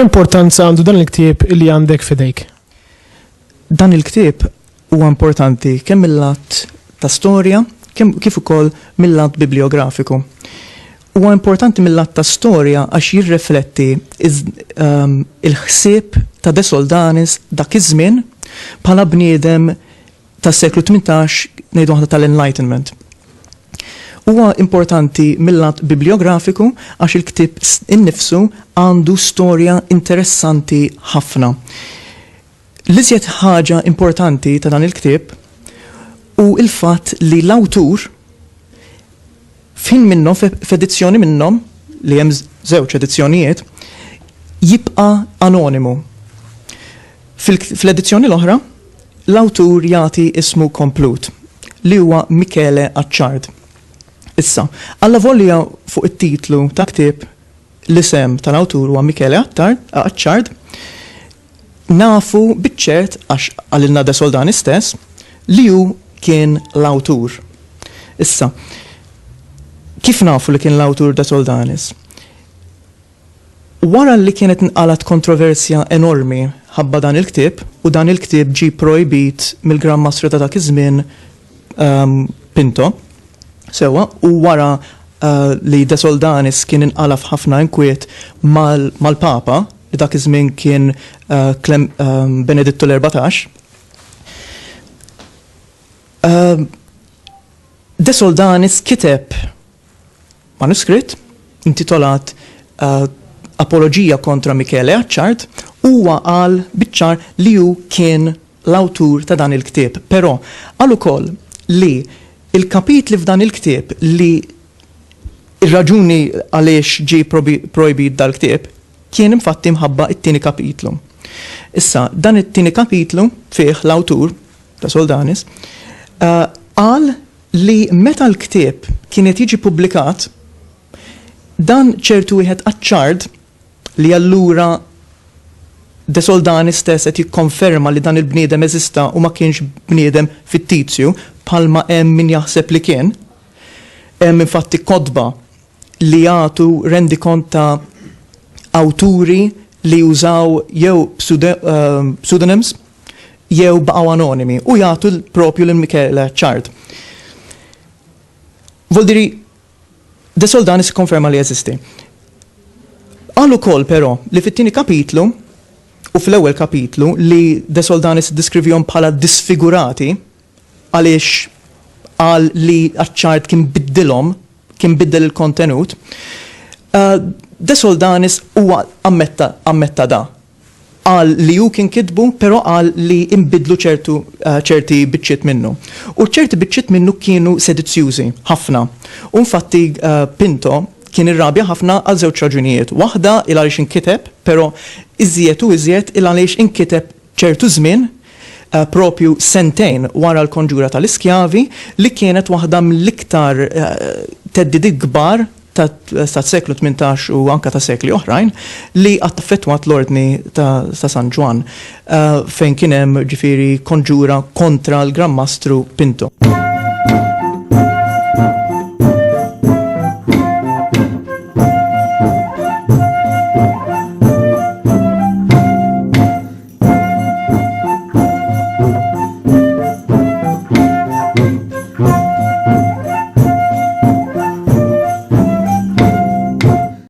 importanza għandu dan il-ktieb illi għandek f'idejk? Dan il-ktieb huwa importanti kemm mill-lat ta' storja, kif ukoll mill-lat bibliografiku. Huwa importanti mill-lat ta' storja għax jirrifletti il-ħsieb ta' de Soldanis dak iż-żmien bħala bniedem tas-seklu 18 ngħidu waħda tal-Enlightenment. Huwa importanti mill-lat bibliografiku għax il-ktieb innifsu għandu storja interessanti ħafna. L-iżjed ħaġa importanti ta' dan il-ktieb u il-fatt li l-awtur fin minnhom f'edizzjoni minnhom li hemm żewġ edizzjonijiet jibqa' anonimu. Fl-edizzjoni l-oħra l-awtur jagħti ismu komplut li huwa Michele Acciard. Issa, alla volja fuq it-titlu ta' ktieb l-isem tal-awtur huwa Michele Acciard, nafu biċċert għax għalilna de Soldanis stess li hu kien l-awtur. Issa, kif nafu li kien l-awtur de Soldanis? Wara li kienet nqalat kontroversja enormi ħabba dan il-ktieb u dan il-ktieb ġi projbit mill-Gran Mastru ta' dak iż-żmien Pinto, sewa, u wara li de Soldanis kien inqalaf ħafna inkwiet mal-Papa li dak iż-żmien kien Benedittu l-14. De Soldanis kiteb manuskritt intitolat Apologija kontra Michele Acciard huwa qal biċ-ċar li hu kien l-awtur ta' dan il-ktieb. Però qal ukoll li il-kapitli f'dan il-ktieb li ir-raġuni għaliex ġie projbit dal-ktieb kien infatti mħabba it-tieni kapitlu. Issa, dan it-tieni kapitlu fih l-awtur ta' Soldanis qal li meta l-ktieb kienet jiġi pubblikat dan ċertu wieħed Acciard li allura de Soldanis stess qed jikkonferma li dan il-bniedem eżista u ma kienx bniedem fittizju bħalma hemm min jaħseb li kien. Hemm infatti kotba li jagħtu rendikont ta' awturi li jużaw jew pseudonyms jew baqgħu anonimi u jagħtu propju lil Michele Acciard. Voldiri de Soldanis konferma li jeżisti. Qal ukoll però li fit-tieni kapitlu u fl-ewwel kapitlu li de Soldanis diskrivihom bħala disfigurati għaliex qal li Acciard kien biddel il-kontenut. De Soldanis huwa ammetta da. Qal li hu kien kitbu, però qal li imbidlu ċerti biċċiet minnu. U ċerti biċċiet minnu kienu sedizzjużi ħafna. U infatti Pinto kien irrabja ħafna għal żewġ raġunijiet. Waħda il għaliex inkiteb, però iżjed u iżjed il għaliex inkiteb ċertu żmien propju sentejn wara l-konġura tal-iskjavi li kienet waħda mill-iktar teddidi kbar ta' seklu 18 u anka ta' sekli oħrajn li affettwat l-ordni ta' San Juan fejn kien hemm ġifieri konġura kontra l-Gran Mastru Pinto.